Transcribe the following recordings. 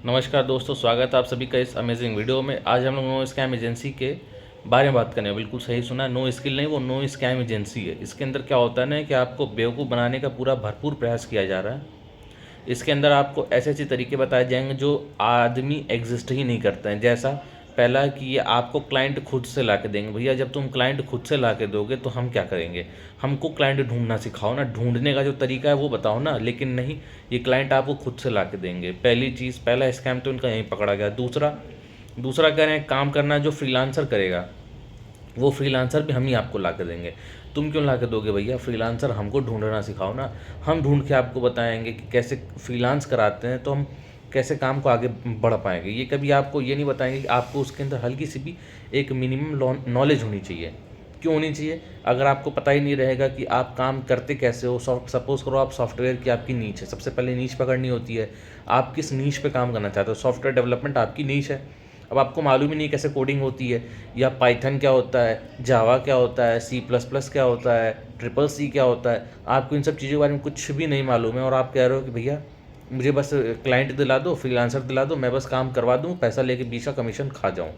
नमस्कार दोस्तों, स्वागत है आप सभी का इस अमेजिंग वीडियो में। आज हम लोग नो स्कैम एजेंसी के बारे में बात करने हैं। बिल्कुल सही सुना, नो स्किल नहीं, वो नो स्कैम एजेंसी है। इसके अंदर क्या होता है ना कि आपको बेवकूफ़ बनाने का पूरा भरपूर प्रयास किया जा रहा है। इसके अंदर आपको ऐसे ऐसे तरीके बताए जाएंगे जो आदमी एग्जिस्ट ही नहीं करते हैं। जैसा पहला कि ये आपको क्लाइंट खुद से ला के देंगे। भैया जब तुम क्लाइंट खुद से ला के दोगे तो हम क्या करेंगे? हमको क्लाइंट ढूंढना सिखाओ ना, ढूंढने का जो तरीका है वो बताओ ना। लेकिन नहीं, ये क्लाइंट आपको खुद से ला के देंगे। पहली चीज़, पहला स्कैम तो इनका यहीं पकड़ा गया। दूसरा दूसरा कह रहे हैं काम करना जो फ्रीलांसर करेगा वो फ्रीलांसर भी हम ही आपको ला के देंगे। तुम क्यों ला के दोगे भैया? फ्रीलांसर हमको ढूंढना सिखाओ ना, हम ढूंढ के आपको बताएंगे कि कैसे फ्रीलांस कराते हैं, तो हम कैसे काम को आगे बढ़ पाएंगे। ये कभी आपको ये नहीं बताएंगे कि आपको उसके अंदर हल्की सी भी एक मिनिमम नॉलेज होनी चाहिए। क्यों होनी चाहिए? अगर आपको पता ही नहीं रहेगा कि आप काम करते कैसे हो। सपोज करो आप सॉफ्टवेयर की आपकी नीच है, सबसे पहले नीच पकड़नी होती है। आप किस नीच पे काम करना चाहते हो? सॉफ्टवेयर डेवलपमेंट आपकी नीच है। अब आपको मालूम ही नहीं कैसे कोडिंग होती है, या पाइथन क्या होता है, जावा क्या होता है, सी प्लस प्लस क्या होता है, ट्रिपल सी क्या होता है। आपको इन सब चीज़ों के बारे में कुछ भी नहीं मालूम है और आप कह रहे हो कि भैया मुझे बस क्लाइंट दिला दो, फ्रीलांसर दिला दो, मैं बस काम करवा दूँ, पैसा लेके 20 का कमीशन खा जाऊँ।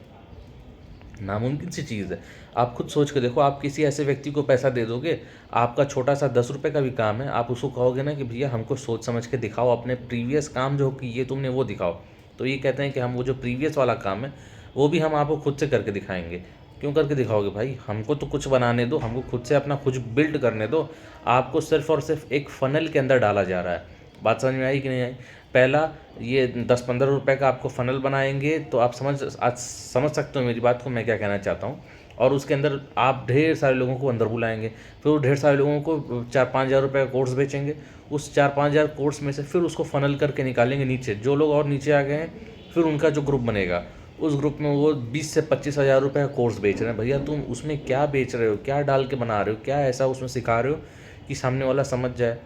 नामुमकिन सी चीज़ है। आप खुद सोच के देखो, आप किसी ऐसे व्यक्ति को पैसा दे दोगे, आपका छोटा सा 10 रुपये का भी काम है, आप उसको कहोगे ना कि भैया हमको सोच समझ के दिखाओ, अपने प्रीवियस काम जो किए तुमने वो दिखाओ। तो ये कहते हैं कि हम वो जो प्रीवियस वाला काम है वो भी हम आपको खुद से करके दिखाएंगे। क्यों करके दिखाओगे भाई? हमको तो कुछ बनाने दो, हमको खुद से अपना कुछ बिल्ड करने दो। आपको सिर्फ और सिर्फ एक फ़नल के अंदर डाला जा रहा है। बात समझ में आई कि नहीं आई? पहला, ये 10-15 रुपए का आपको फ़नल बनाएंगे तो आप आज समझ सकते हो मेरी बात को, मैं क्या कहना चाहता हूँ। और उसके अंदर आप ढेर सारे लोगों को अंदर बुलाएंगे, फिर वो ढेर सारे लोगों को 4-5 हज़ार रुपये का कोर्स बेचेंगे। उस 4-5 हज़ार कोर्स में से फिर उसको फ़नल करके निकालेंगे नीचे। जो लोग और नीचे आ गए हैं, फिर उनका जो ग्रुप बनेगा, उस ग्रुप में वो 20 से 25 हज़ार रुपये का कोर्स बेच रहे हैं। भैया तुम उसमें क्या बेच रहे हो? क्या डाल के बना रहे हो? क्या ऐसा उसमें सिखा रहे हो कि सामने वाला समझ जाए?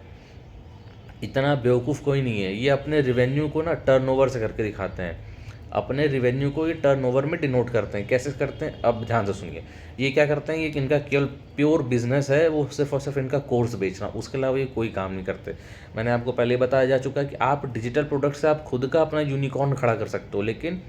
इतना बेवकूफ़ कोई नहीं है। ये अपने रिवेन्यू को ना टर्नओवर से करके दिखाते हैं। अपने रिवेन्यू को ये टर्नओवर में डिनोट करते हैं। कैसे करते हैं? अब ध्यान से सुनिए। ये क्या करते हैं, ये इनका केवल प्योर बिजनेस है, वो सिर्फ और सिर्फ इनका कोर्स बेचना, उसके अलावा ये कोई काम नहीं करते। मैंने आपको पहले बताया जा चुका है कि आप डिजिटल प्रोडक्ट से आप खुद का अपना यूनिकॉर्न खड़ा कर सकते हो, लेकिन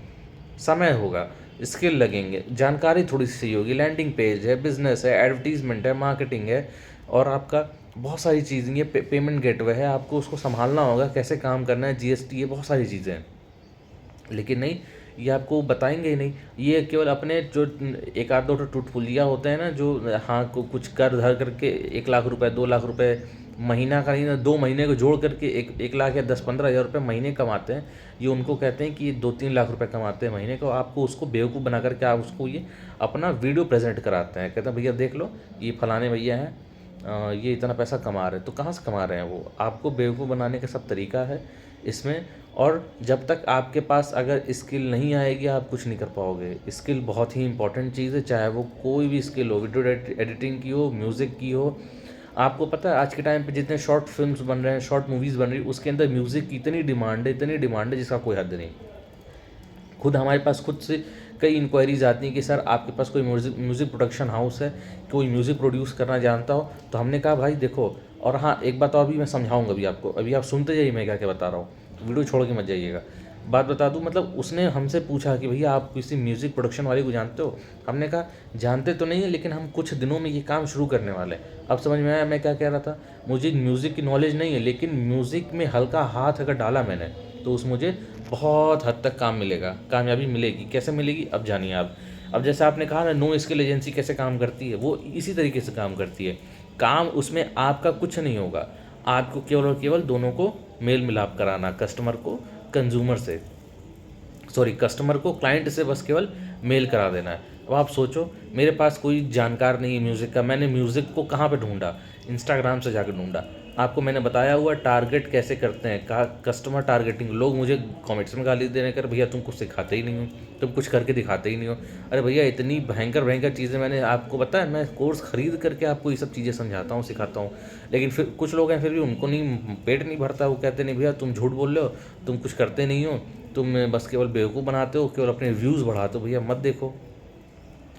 समय होगा, स्किल लगेंगे, जानकारी थोड़ी सी चाहिए होगी। लैंडिंग पेज है, बिजनेस है, एडवर्टीजमेंट है, मार्केटिंग है, और आपका बहुत सारी चीज़ें, ये पेमेंट गेटवे है, आपको उसको संभालना होगा, कैसे काम करना है, जीएसटी, ये बहुत सारी चीज़ें हैं। लेकिन नहीं, ये आपको बताएंगे ही नहीं। ये केवल अपने जो एक आध दो टुटपुलिया होते हैं ना, जो हाँ को कुछ कर धर करके 1 लाख रुपए, 2 लाख रुपए महीना का नहीं ना, 2 महीने को जोड़ करके 1 लाख या 10-15 हज़ार रुपये महीने कमाते हैं। ये उनको कहते हैं कि ये 2-3 लाख रुपए कमाते हैं महीने को। आपको उसको बेवकूफ़ बना करके आप उसको ये अपना वीडियो प्रेजेंट कराते हैं, कहते हैं भैया देख लो ये फलाने भैया हैं, ये इतना पैसा कमा रहे हैं। तो कहाँ से कमा रहे हैं वो? आपको बेवकूफ़ बनाने का सब तरीका है इसमें। और जब तक आपके पास अगर स्किल नहीं आएगी आप कुछ नहीं कर पाओगे। स्किल बहुत ही इंपॉर्टेंट चीज़ है, चाहे वो कोई भी स्किल हो, वीडियो एडिटिंग की हो, म्यूज़िक की हो। आपको पता है आज के टाइम पे जितने शॉर्ट फिल्म्स बन रहे हैं, शॉर्ट मूवीज़ बन रही है, उसके अंदर म्यूज़िक की इतनी डिमांड है, इतनी डिमांड है जिसका कोई हद नहीं। खुद हमारे पास खुद से कई इंक्वायरीज आती हैं कि सर आपके पास कोई म्यूज़िक म्यूज़िक प्रोडक्शन हाउस है, कोई म्यूज़िक प्रोड्यूस करना जानता हो? तो हमने कहा भाई देखो, और हाँ एक बात और भी मैं समझाऊंगा अभी आपको, अभी आप सुनते जाइए मैं क्या क्या बता रहा हूँ, वीडियो छोड़ के मत जाइएगा। बात बता दूँ, मतलब उसने हमसे पूछा कि भैया आप किसी म्यूज़िक प्रोडक्शन वाले को जानते हो? हमने कहा जानते तो नहीं है, लेकिन हम कुछ दिनों में ये काम शुरू करने वाले हैं। अब समझ में आया मैं क्या कह रहा था? मुझे म्यूज़िक की नॉलेज नहीं है, लेकिन म्यूज़िक में हल्का हाथ अगर डाला मैंने तो उस मुझे बहुत हद तक काम मिलेगा, कामयाबी मिलेगी। कैसे मिलेगी अब जानिए आप। अब जैसे आपने कहा ना नो स्किल एजेंसी कैसे काम करती है, वो इसी तरीके से काम करती है। काम उसमें आपका कुछ नहीं होगा, आपको केवल और केवल दोनों को मेल मिलाप कराना, कस्टमर को कंज्यूमर से, सॉरी कस्टमर को क्लाइंट से बस केवल मेल करा देना है। अब आप सोचो, मेरे पास कोई जानकार नहीं है म्यूज़िक का, मैंने म्यूज़िक को कहाँ पे ढूंढा? इंस्टाग्राम से जाकर ढूंढा। आपको मैंने बताया हुआ टारगेट कैसे करते हैं, कहा कस्टमर टारगेटिंग। लोग मुझे कमेंट्स में गाली देने कर, भैया तुम कुछ सिखाते ही नहीं हो, तुम कुछ करके दिखाते ही नहीं हो। अरे भैया इतनी भयंकर भयंकर चीज़ें मैंने आपको पता है, मैं कोर्स खरीद करके आपको ये सब चीज़ें समझाता हूँ, सिखाता हूँ। लेकिन फिर कुछ लोग हैं, फिर भी उनको नहीं, पेट नहीं भरता। वो कहते नहीं भैया तुम झूठ बोल रहे हो, तुम कुछ करते नहीं हो, तुम बस केवल बेवकूफ़ बनाते हो, केवल अपने व्यूज़ बढ़ाते हो। भैया मत देखो।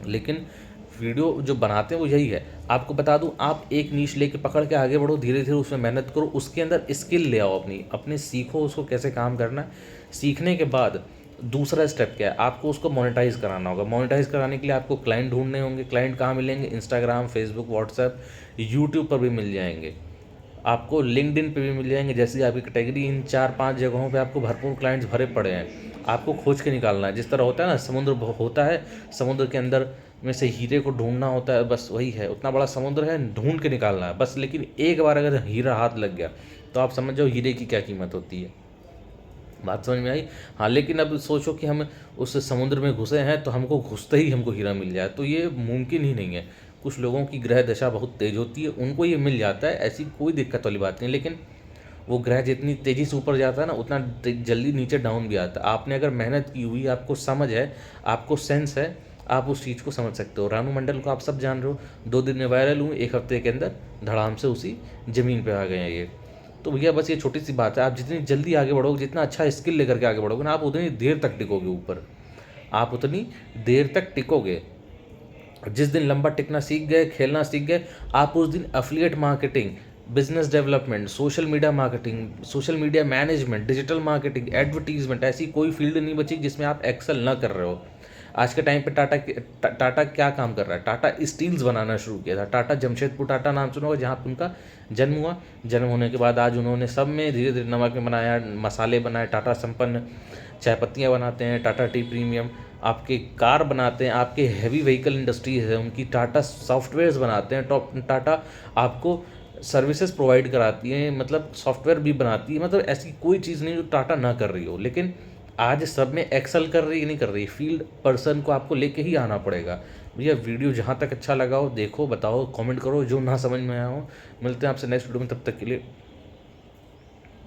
लेकिन वीडियो जो बनाते हैं वो यही है। आपको बता दूं, आप एक नीश लेके पकड़ के आगे बढ़ो, धीरे धीरे उसमें मेहनत करो, उसके अंदर स्किल ले आओ, अपनी अपने सीखो उसको कैसे काम करना है। सीखने के बाद दूसरा स्टेप क्या है, आपको उसको मोनेटाइज कराना होगा। मोनेटाइज कराने के लिए आपको क्लाइंट ढूंढने होंगे। क्लाइंट कहाँ मिलेंगे? इंस्टाग्राम, फेसबुक, व्हाट्सएप, यूट्यूब पर भी मिल जाएंगे, आपको लिंक्डइन पे भी मिल जाएंगे। जैसी आपकी कैटेगरी, इन 4-5 जगहों पे आपको भरपूर क्लाइंट्स भरे पड़े हैं। आपको खोज के निकालना है। जिस तरह होता है ना, समुद्र होता है, समुद्र के अंदर में से हीरे को ढूंढना होता है, बस वही है। उतना बड़ा समुद्र है, ढूंढ के निकालना है बस। लेकिन एक बार अगर हीरा हाथ लग गया तो आप समझ जाओ हीरे की क्या कीमत होती है। बात समझ में आई? हाँ, लेकिन अब सोचो कि हम उस समुद्र में घुसे हैं तो हमको घुसते ही हमको हीरा मिल जाए, तो ये मुमकिन ही नहीं है। कुछ लोगों की ग्रह दशा बहुत तेज होती है, उनको ये मिल जाता है, ऐसी कोई दिक्कत वाली बात नहीं। लेकिन वो ग्रह जितनी तेज़ी से ऊपर जाता है ना, उतना जल्दी नीचे डाउन भी आता है। आपने अगर मेहनत की हुई, आपको समझ है, आपको सेंस है, आप उस चीज़ को समझ सकते हो। रानू मंडल को आप सब जान रहे हो, 2 दिन में वायरल हुए, 1 हफ्ते के अंदर धड़ाम से उसी ज़मीन पे आ गए हैं ये। तो भैया बस ये छोटी सी बात है, आप जितनी जल्दी आगे बढ़ोगे, जितना अच्छा स्किल लेकर के आगे बढ़ोगे ना, आप उतनी देर तक टिकोगे ऊपर, आप उतनी देर तक टिकोगे। जिस दिन लंबा टिकना सीख गए, खेलना सीख गए, आप उस दिन affiliate marketing, business development, social media marketing, social media management, digital marketing, advertisement, ऐसी कोई फील्ड नहीं बची जिसमें आप एक्सेल ना कर रहे हो। आज के टाइम पे टाटा क्या काम कर रहा है? टाटा स्टील्स बनाना शुरू किया था। टाटा, जमशेदपुर टाटा नाम सुना होगा, जहाँ पर उनका जन्म हुआ। जन्म होने के बाद आज उन्होंने सब में धीरे धीरे नमक में बनाया, मसाले बनाए, टाटा संपन्न चाय पत्तियाँ बनाते हैं, टाटा टी प्रीमियम, आपके कार बनाते हैं, आपके हैवी व्हीकल इंडस्ट्रीज है उनकी, टाटा सॉफ्टवेयर्स बनाते हैं, टॉप टाटा आपको सर्विसेज प्रोवाइड कराती है, मतलब सॉफ्टवेयर भी बनाती है। मतलब ऐसी कोई चीज़ नहीं जो टाटा ना कर रही हो। लेकिन आज सब में एक्सेल कर रही नहीं कर रही, फील्ड पर्सन को आपको लेके ही आना पड़ेगा। भैया वीडियो जहाँ तक अच्छा लगा हो देखो, बताओ, कमेंट करो, जो ना समझ में आया हो। मिलते हैं आपसे नेक्स्ट वीडियो में, तब तक के लिए